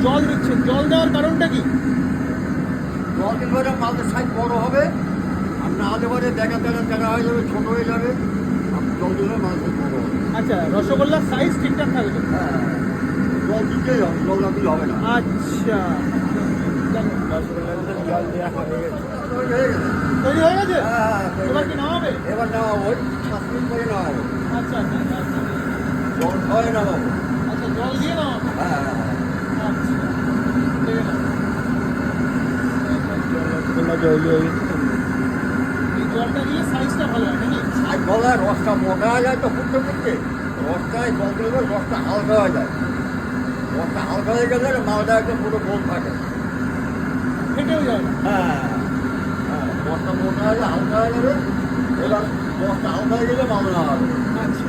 জল দিচ্ছেন, জল দেওয়ার কারণটা কি? জল দিলে মালটা সাইজ বড় হবে, আর না হলে পরে দেখা হয়ে যাবে, ছোট হয়ে যাবে। জল দিলে মাল সাইজ বড় হবে। আচ্ছা, রসগোল্লার সাইজ ঠিকঠাক থাকবে। হ্যাঁ, জল দিতেই হবে, জল না দিলে হবে না। আচ্ছা, জল দেওয়া হয়ে গেছে। তৈরি হয়ে গেছে? হ্যাঁ, এবার কি নামাবে? এবার নামাবো, ওই 7 মিনিট পরে নামাবো। আচ্ছা আচ্ছা আচ্ছা। জল খাওয়াই নামাবো। আচ্ছা, জল দিয়ে নামাবে? হ্যাঁ, আচ্ছা, ঠিক আছে। এই জলটা দিলে সাইজটা ভালো হয় নাকি? সাইজ বলায় রসটা মোটা হয়ে যায় তো ফুটতে ফুটতে, রসটায় জল দিলে রসটা হালকা হয়ে যায়। রসটা হালকা হয়ে গেলে মালটা একদম পুরো গোল থাকে। ফেটেও যায় না? হ্যাঁ, হ্যাঁ, রসটা মোটা হয়ে যায়, হালকা হয়ে যাবে। এবার রসটা হালকা হয়ে গেলে মাল নেওয়া হবে। আচ্ছা।